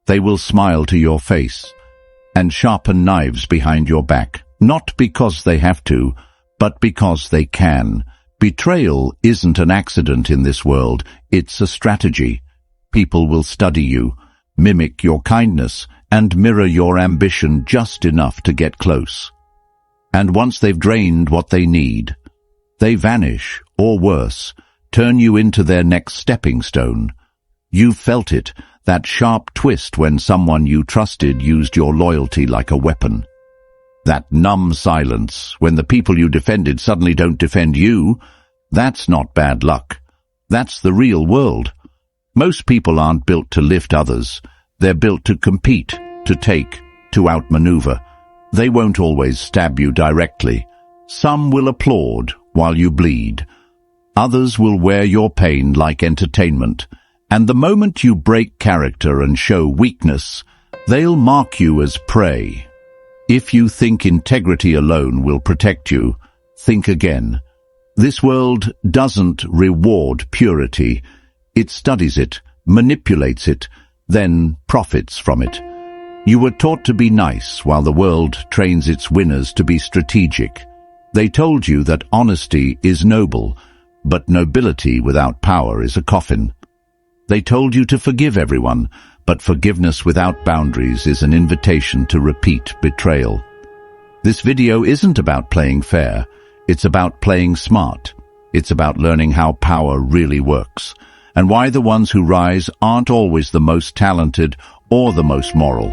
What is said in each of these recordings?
They will smile to your face and sharpen knives behind your back, not because they have to, but because they can. Betrayal isn't an accident in this world, it's a strategy. People will study you, mimic your kindness, and mirror your ambition just enough to get close. And once they've drained what they need, they vanish, or worse, turn you into their next stepping stone. You've felt it, that sharp twist when someone you trusted used your loyalty like a weapon. That numb silence when the people you defended suddenly don't defend you. That's not bad luck. That's the real world. Most people aren't built to lift others. They're built to compete, to take, to outmaneuver. They won't always stab you directly. Some will applaud while you bleed. Others will wear your pain like entertainment. And the moment you break character and show weakness, they'll mark you as prey. If you think integrity alone will protect you, think again. This world doesn't reward purity. It studies it, manipulates it, then profits from it. You were taught to be nice while the world trains its winners to be strategic. They told you that honesty is noble, but nobility without power is a coffin. They told you to forgive everyone, but forgiveness without boundaries is an invitation to repeat betrayal. This video isn't about playing fair, it's about playing smart. It's about learning how power really works, and why the ones who rise aren't always the most talented or the most moral.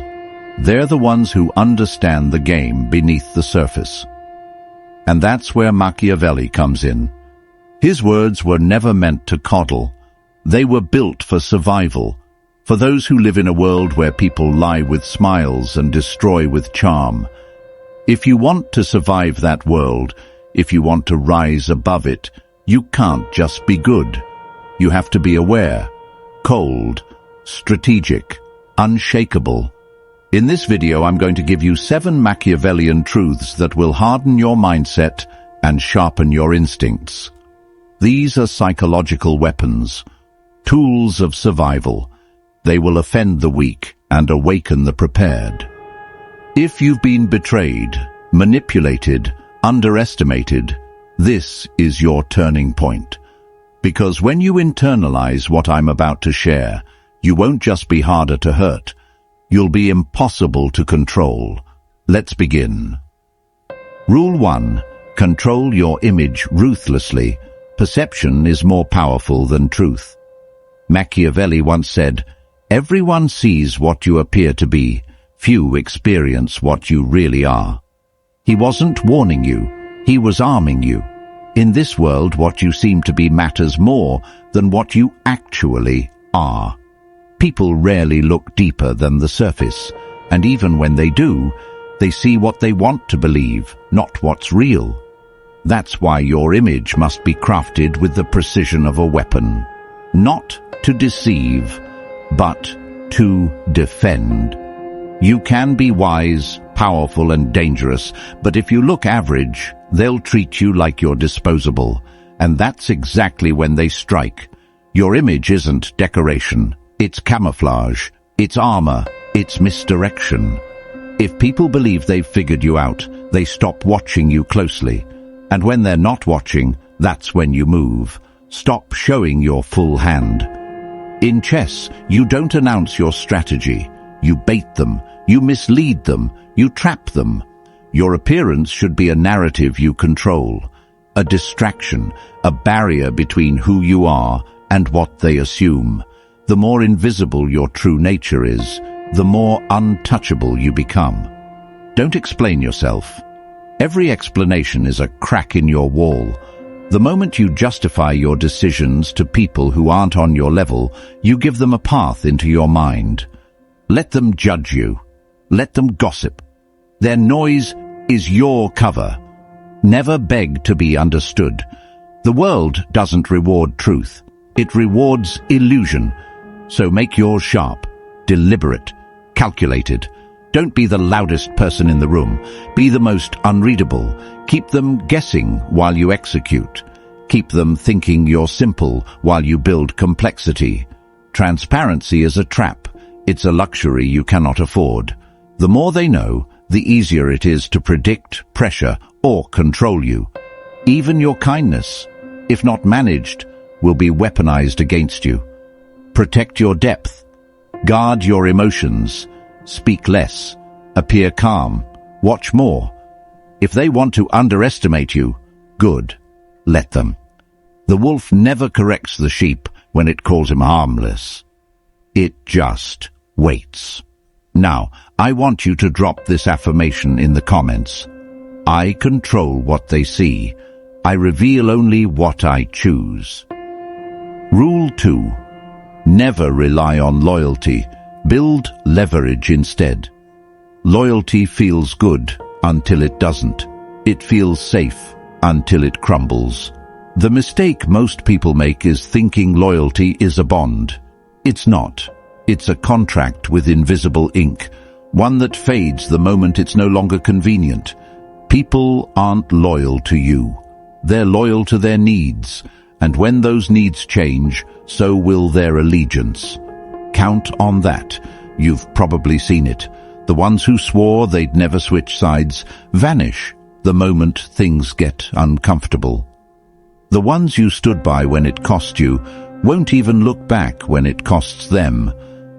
They're the ones who understand the game beneath the surface. And that's where Machiavelli comes in. His words were never meant to coddle. They were built for survival, for those who live in a world where people lie with smiles and destroy with charm. If you want to survive that world, if you want to rise above it, you can't just be good. You have to be aware, cold, strategic, unshakable. In this video, I'm going to give you 7 Machiavellian truths that will harden your mindset and sharpen your instincts. These are psychological weapons, tools of survival. They will offend the weak and awaken the prepared. If you've been betrayed, manipulated, underestimated, this is your turning point. Because when you internalize what I'm about to share, you won't just be harder to hurt, you'll be impossible to control. Let's begin. Rule 1. Control your image ruthlessly. Perception is more powerful than truth. Machiavelli once said, "Everyone sees what you appear to be, few experience what you really are." He wasn't warning you, he was arming you. In this world, what you seem to be matters more than what you actually are. People rarely look deeper than the surface, and even when they do, they see what they want to believe, not what's real. That's why your image must be crafted with the precision of a weapon. Not to deceive, but to defend. You can be wise, powerful and dangerous, but if you look average, they'll treat you like you're disposable. And that's exactly when they strike. Your image isn't decoration. It's camouflage. It's armor. It's misdirection. If people believe they've figured you out, they stop watching you closely. And when they're not watching, that's when you move. Stop showing your full hand. In chess, you don't announce your strategy. You bait them. You mislead them. You trap them. Your appearance should be a narrative you control, a distraction, a barrier between who you are and what they assume. The more invisible your true nature is, the more untouchable you become. Don't explain yourself. Every explanation is a crack in your wall. The moment you justify your decisions to people who aren't on your level, you give them a path into your mind. Let them judge you. Let them gossip. Their noise is your cover. Never beg to be understood. The world doesn't reward truth. It rewards illusion. So make yours sharp, deliberate, calculated. Don't be the loudest person in the room. Be the most unreadable. Keep them guessing while you execute. Keep them thinking you're simple while you build complexity. Transparency is a trap. It's a luxury you cannot afford. The more they know, the easier it is to predict, pressure, or control you. Even your kindness, if not managed, will be weaponized against you. Protect your depth. Guard your emotions. Speak less. Appear calm. Watch more. If they want to underestimate you, good. Let them. The wolf never corrects the sheep when it calls him harmless. It just waits. Now, I want you to drop this affirmation in the comments. I control what they see. I reveal only what I choose. Rule 2. Never rely on loyalty. Build leverage instead. Loyalty feels good until it doesn't. It feels safe until it crumbles. The mistake most people make is thinking loyalty is a bond. It's not. It's a contract with invisible ink, one that fades the moment it's no longer convenient. People aren't loyal to you. They're loyal to their needs, and when those needs change, so will their allegiance. Count on that. You've probably seen it. The ones who swore they'd never switch sides vanish the moment things get uncomfortable. The ones you stood by when it cost you won't even look back when it costs them.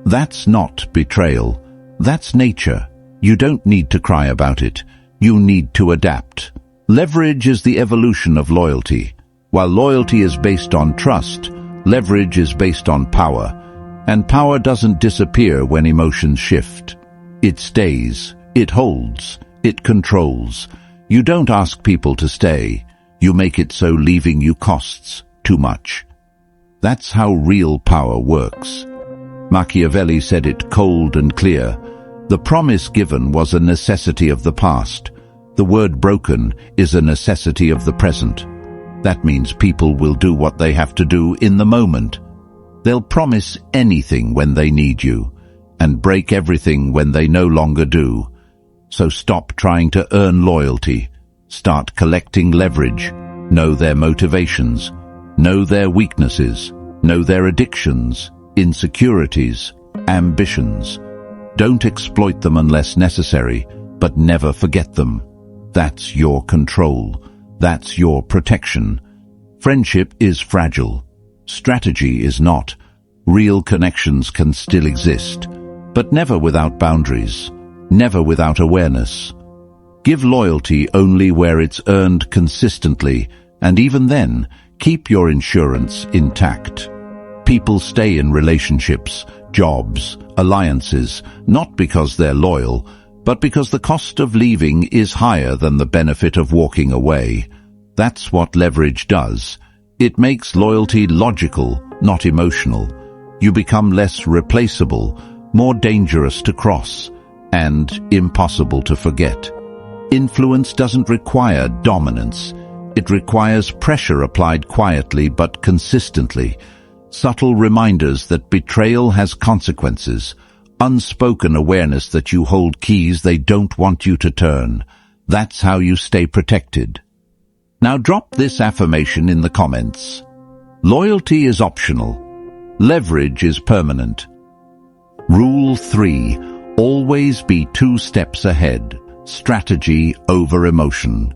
That's not betrayal. That's nature. You don't need to cry about it. You need to adapt. Leverage is the evolution of loyalty. While loyalty is based on trust, leverage is based on power. And power doesn't disappear when emotions shift. It stays. It holds. It controls. You don't ask people to stay. You make it so leaving you costs too much. That's how real power works. Machiavelli said it cold and clear. The promise given was a necessity of the past. The word broken is a necessity of the present. That means people will do what they have to do in the moment. They'll promise anything when they need you, and break everything when they no longer do. So stop trying to earn loyalty. Start collecting leverage. Know their motivations. Know their weaknesses. Know their addictions, insecurities, ambitions. Don't exploit them unless necessary, but never forget them. That's your control. That's your protection. Friendship is fragile. Strategy is not. Real connections can still exist, but never without boundaries, never without awareness. Give loyalty only where it's earned consistently, and even then, keep your insurance intact. People stay in relationships, jobs, alliances, not because they're loyal, but because the cost of leaving is higher than the benefit of walking away. That's what leverage does. It makes loyalty logical, not emotional. You become less replaceable, more dangerous to cross, and impossible to forget. Influence doesn't require dominance. It requires pressure applied quietly but consistently. Subtle reminders that betrayal has consequences. Unspoken awareness that you hold keys they don't want you to turn. That's how you stay protected. Now drop this affirmation in the comments. Loyalty is optional. Leverage is permanent. Rule 3. Always be 2 steps ahead. Strategy over emotion.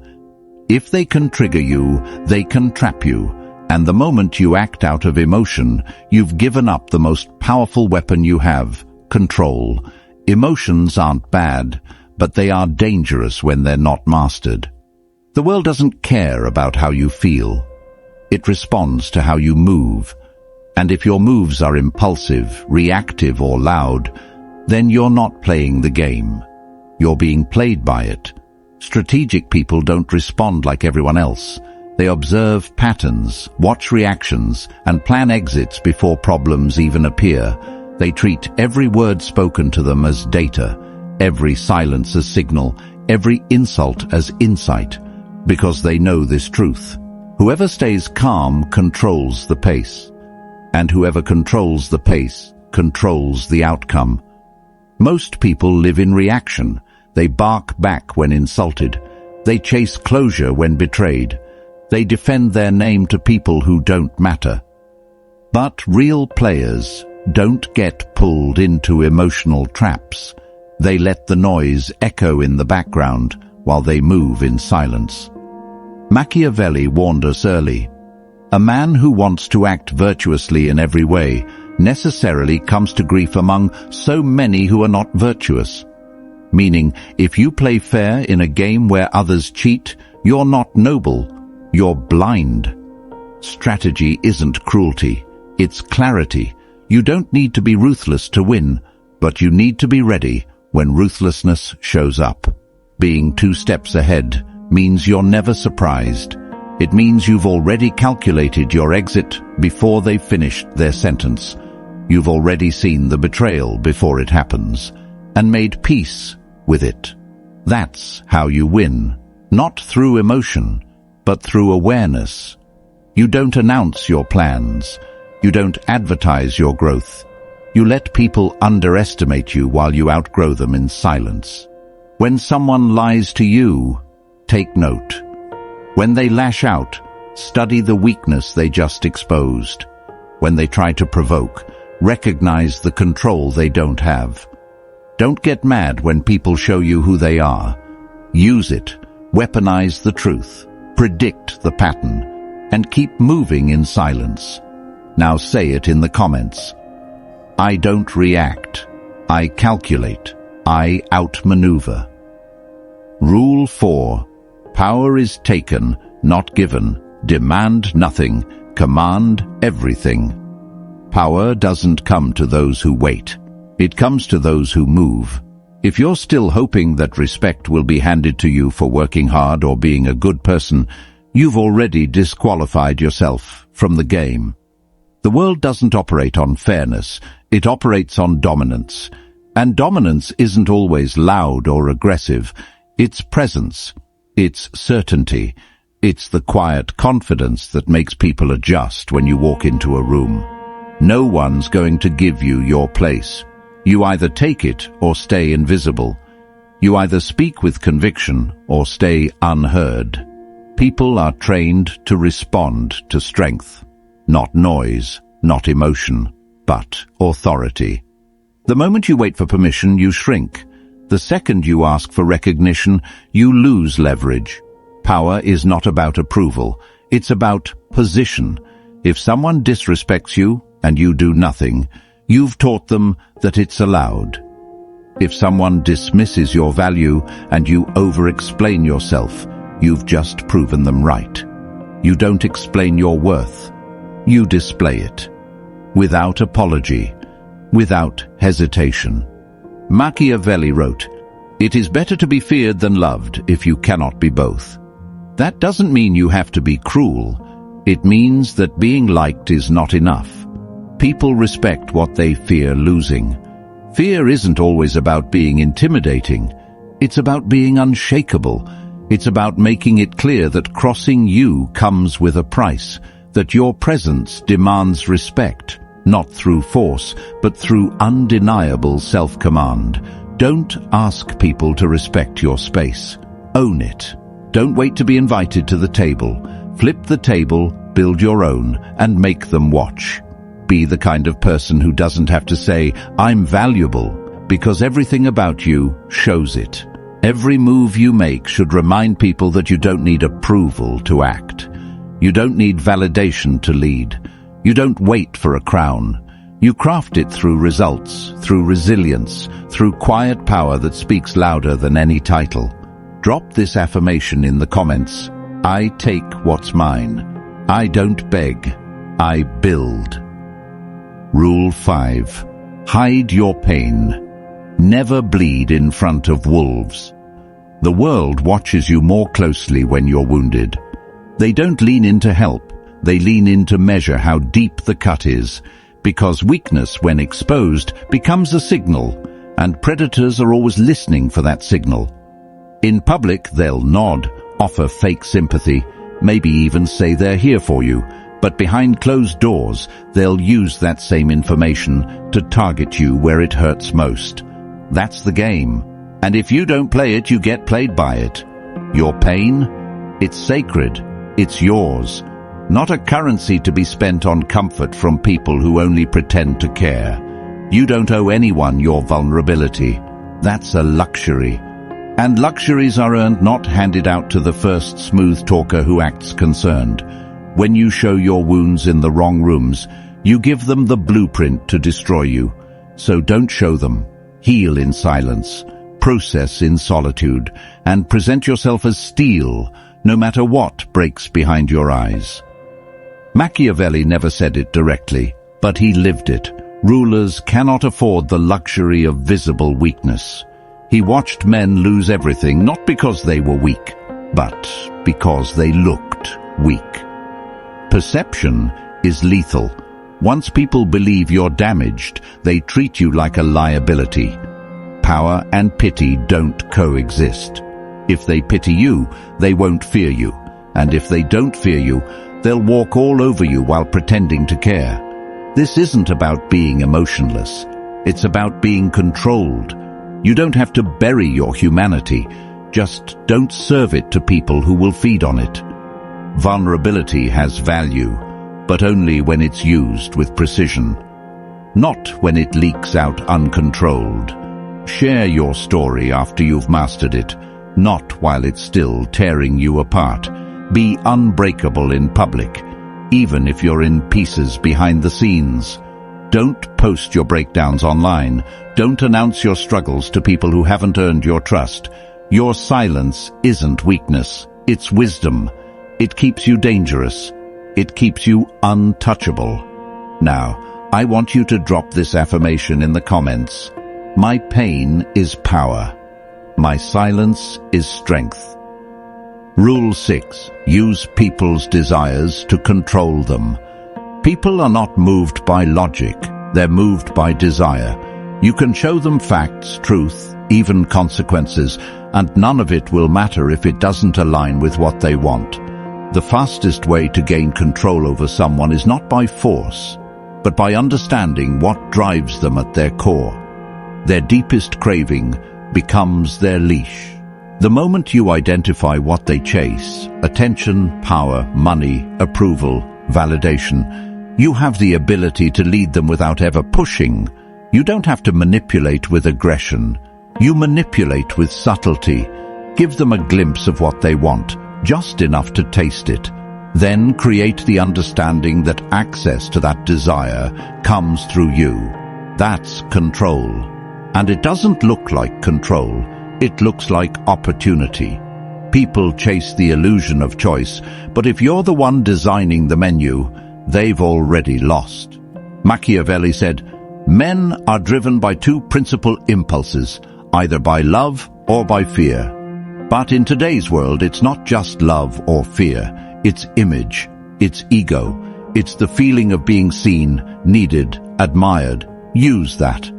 If they can trigger you, they can trap you. And the moment you act out of emotion, you've given up the most powerful weapon you have, control. Emotions aren't bad, but they are dangerous when they're not mastered. The world doesn't care about how you feel. It responds to how you move. And if your moves are impulsive, reactive, or loud, then you're not playing the game. You're being played by it. Strategic people don't respond like everyone else. They observe patterns, watch reactions, and plan exits before problems even appear. They treat every word spoken to them as data, every silence as signal, every insult as insight, because they know this truth. Whoever stays calm controls the pace, and whoever controls the pace controls the outcome. Most people live in reaction. They bark back when insulted. They chase closure when betrayed. They defend their name to people who don't matter. But real players don't get pulled into emotional traps. They let the noise echo in the background while they move in silence. Machiavelli warned us early. A man who wants to act virtuously in every way necessarily comes to grief among so many who are not virtuous. Meaning, if you play fair in a game where others cheat, you're not noble, you're blind. Strategy isn't cruelty, it's clarity. You don't need to be ruthless to win, but you need to be ready when ruthlessness shows up. Being 2 steps ahead means you're never surprised. It means you've already calculated your exit before they've finished their sentence. You've already seen the betrayal before it happens, and made peace with it. That's how you win, not through emotion, but through awareness. You don't announce your plans. You don't advertise your growth. You let people underestimate you while you outgrow them in silence. When someone lies to you, take note. When they lash out, study the weakness they just exposed. When they try to provoke, recognize the control they don't have. Don't get mad when people show you who they are. Use it, weaponize the truth, predict the pattern, and keep moving in silence. Now say it in the comments. I don't react. I calculate. I outmaneuver. Rule 4. Power is taken, not given. Demand nothing. Command everything. Power doesn't come to those who wait. It comes to those who move. If you're still hoping that respect will be handed to you for working hard or being a good person, you've already disqualified yourself from the game. The world doesn't operate on fairness, it operates on dominance. And dominance isn't always loud or aggressive. It's presence, it's certainty, it's the quiet confidence that makes people adjust when you walk into a room. No one's going to give you your place. You either take it or stay invisible. You either speak with conviction or stay unheard. People are trained to respond to strength. Not noise, not emotion, but authority. The moment you wait for permission, you shrink. The second you ask for recognition, you lose leverage. Power is not about approval, it's about position. If someone disrespects you and you do nothing, you've taught them that it's allowed. If someone dismisses your value and you over-explain yourself, you've just proven them right. You don't explain your worth. You display it. Without apology. Without hesitation. Machiavelli wrote, "It is better to be feared than loved if you cannot be both." That doesn't mean you have to be cruel. It means that being liked is not enough. People respect what they fear losing. Fear isn't always about being intimidating. It's about being unshakable. It's about making it clear that crossing you comes with a price, that your presence demands respect, not through force, but through undeniable self-command. Don't ask people to respect your space. Own it. Don't wait to be invited to the table. Flip the table, build your own, and make them watch. Be the kind of person who doesn't have to say, "I'm valuable," because everything about you shows it. Every move you make should remind people that you don't need approval to act. You don't need validation to lead. You don't wait for a crown. You craft it through results, through resilience, through quiet power that speaks louder than any title. Drop this affirmation in the comments. I take what's mine. I don't beg. I build. Rule 5. Hide your pain. Never bleed in front of wolves. The world watches you more closely when you're wounded. They don't lean in to help. They lean in to measure how deep the cut is, because weakness, when exposed, becomes a signal, and predators are always listening for that signal. In public, they'll nod, offer fake sympathy, maybe even say they're here for you, but behind closed doors, they'll use that same information to target you where it hurts most. That's the game. And if you don't play it, you get played by it. Your pain? It's sacred. It's yours. not a currency to be spent on comfort from people who only pretend to care. You don't owe anyone your vulnerability. That's a luxury. And luxuries are earned, not handed out to the first smooth talker who acts concerned. When you show your wounds in the wrong rooms, you give them the blueprint to destroy you. So don't show them. Heal in silence, process in solitude, and present yourself as steel, no matter what breaks behind your eyes. Machiavelli never said it directly, but he lived it. Rulers cannot afford the luxury of visible weakness. He watched men lose everything, not because they were weak, but because they looked weak. Perception is lethal. Once people believe you're damaged, they treat you like a liability. Power and pity don't coexist. If they pity you, they won't fear you. And if they don't fear you, they'll walk all over you while pretending to care. This isn't about being emotionless. It's about being controlled. You don't have to bury your humanity. Just don't serve it to people who will feed on it. Vulnerability has value, but only when it's used with precision. Not when it leaks out uncontrolled. Share your story after you've mastered it, not while it's still tearing you apart. Be unbreakable in public, even if you're in pieces behind the scenes. Don't post your breakdowns online. Don't announce your struggles to people who haven't earned your trust. Your silence isn't weakness, it's wisdom. It keeps you dangerous. It keeps you untouchable. Now, I want you to drop this affirmation in the comments. My pain is power. My silence is strength. Rule 6. Use people's desires to control them. People are not moved by logic. They're moved by desire. You can show them facts, truth, even consequences, and none of it will matter if it doesn't align with what they want. The fastest way to gain control over someone is not by force, but by understanding what drives them at their core. Their deepest craving becomes their leash. The moment you identify what they chase, attention, power, money, approval, validation, you have the ability to lead them without ever pushing. You don't have to manipulate with aggression. You manipulate with subtlety. Give them a glimpse of what they want, just enough to taste it. Then create the understanding that access to that desire comes through you. That's control. And it doesn't look like control. It looks like opportunity. People chase the illusion of choice, but if you're the one designing the menu, they've already lost. Machiavelli said, "Men are driven by two principal impulses, either by love or by fear." But in today's world, it's not just love or fear. It's image, it's ego, it's the feeling of being seen, needed, admired. Use that.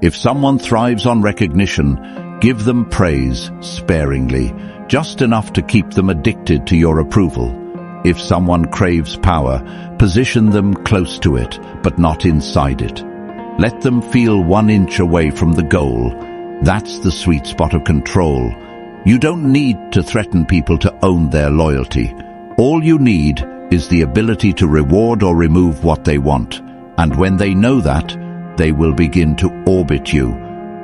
If someone thrives on recognition, give them praise sparingly, just enough to keep them addicted to your approval. If someone craves power, position them close to it, but not inside it. Let them feel 1 inch away from the goal. That's the sweet spot of control. You don't need to threaten people to own their loyalty. All you need is the ability to reward or remove what they want. And when they know that, they will begin to orbit you.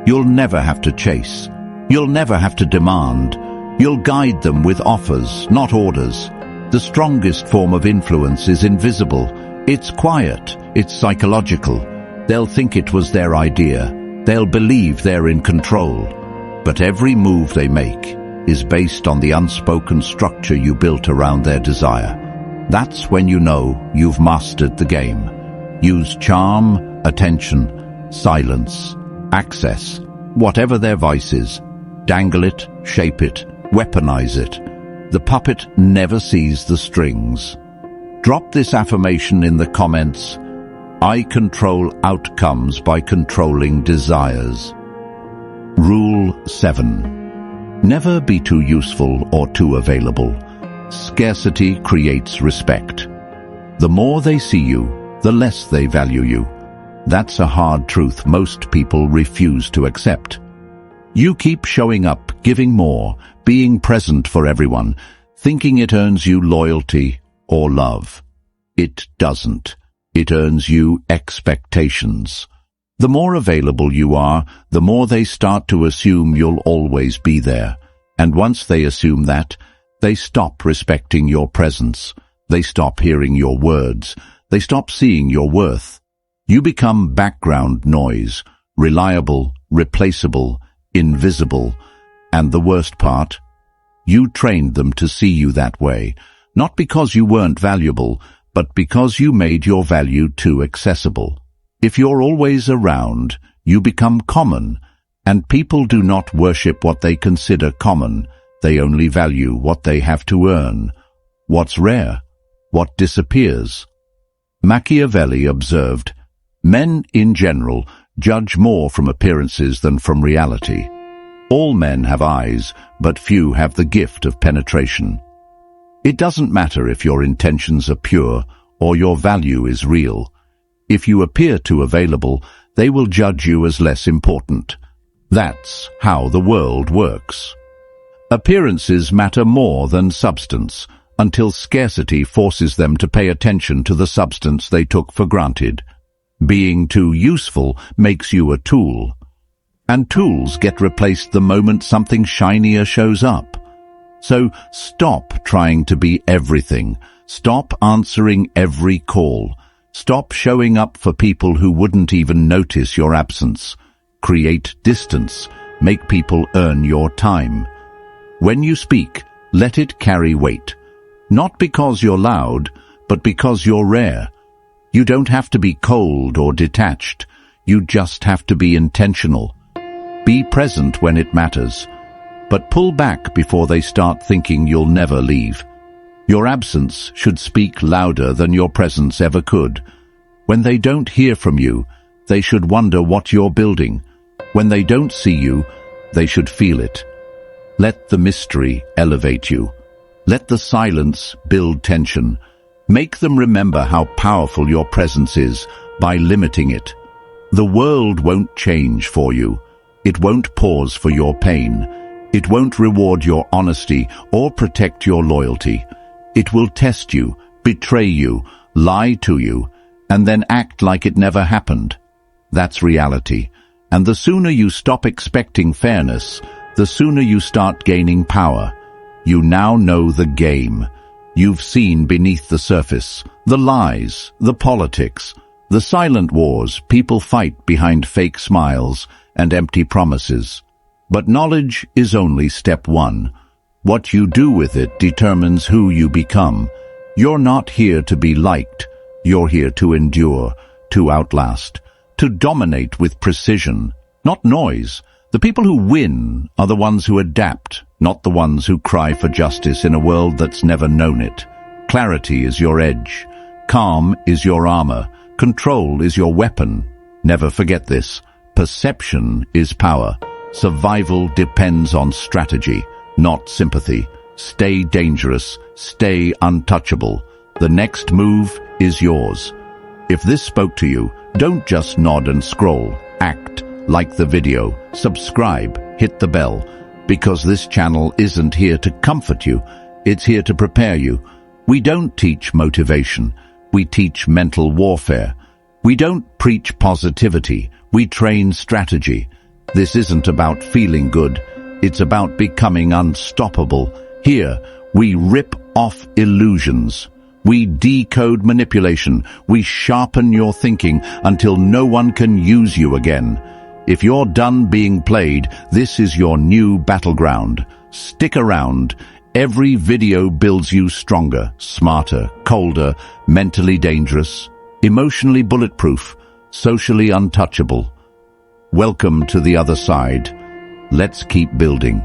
You'll never have to chase. You'll never have to demand. You'll guide them with offers, not orders. The strongest form of influence is invisible. It's quiet. It's psychological. They'll think it was their idea. They'll believe they're in control. But every move they make is based on the unspoken structure you built around their desire. That's when you know you've mastered the game. Use charm, attention, silence, access, whatever their vice is. Dangle it, shape it, weaponize it. The puppet never sees the strings. Drop this affirmation in the comments. I control outcomes by controlling desires. Rule 7. Never be too useful or too available. Scarcity creates respect. The more they see you, the less they value you. That's a hard truth most people refuse to accept. You keep showing up, giving more, being present for everyone, thinking it earns you loyalty or love. It doesn't. It earns you expectations. The more available you are, the more they start to assume you'll always be there. And once they assume that, they stop respecting your presence. They stop hearing your words. They stop seeing your worth. You become background noise, reliable, replaceable, invisible. And the worst part? You trained them to see you that way, not because you weren't valuable, but because you made your value too accessible. If you're always around, you become common, and people do not worship what they consider common. They only value what they have to earn. What's rare? What disappears? Machiavelli observed, "Men in general judge more from appearances than from reality. All men have eyes, but few have the gift of penetration." It doesn't matter if your intentions are pure or your value is real. If you appear too available, they will judge you as less important. That's how the world works. Appearances matter more than substance, until scarcity forces them to pay attention to the substance they took for granted. Being too useful makes you a tool. And tools get replaced the moment something shinier shows up. So stop trying to be everything. Stop answering every call. Stop showing up for people who wouldn't even notice your absence. Create distance. Make people earn your time. When you speak, let it carry weight. Not because you're loud, but because you're rare. You don't have to be cold or detached. You just have to be intentional. Be present when it matters, but pull back before they start thinking you'll never leave. Your absence should speak louder than your presence ever could. When they don't hear from you, they should wonder what you're building. When they don't see you, they should feel it. Let the mystery elevate you. Let the silence build tension. Make them remember how powerful your presence is by limiting it. The world won't change for you. It won't pause for your pain. It won't reward your honesty or protect your loyalty. It will test you, betray you, lie to you, and then act like it never happened. That's reality. And the sooner you stop expecting fairness, the sooner you start gaining power. You now know the game. You've seen beneath the surface, the lies, the politics, the silent wars people fight behind fake smiles and empty promises. But knowledge is only step one. What you do with it determines who you become. You're not here to be liked. You're here to endure, to outlast, to dominate with precision, not noise. The people who win are the ones who adapt, not the ones who cry for justice in a world that's never known it. Clarity is your edge. Calm is your armor. Control is your weapon. Never forget this. Perception is power. Survival depends on strategy, not sympathy. Stay dangerous. Stay untouchable. The next move is yours. If this spoke to you, don't just nod and scroll. Act. Like the video, subscribe, hit the bell, because this channel isn't here to comfort you, it's here to prepare you. We don't teach motivation, we teach mental warfare. We don't preach positivity, we train strategy. This isn't about feeling good, it's about becoming unstoppable. Here, we rip off illusions. We decode manipulation, we sharpen your thinking until no one can use you again. If you're done being played, this is your new battleground. Stick around. Every video builds you stronger, smarter, colder, mentally dangerous, emotionally bulletproof, socially untouchable. Welcome to the other side. Let's keep building.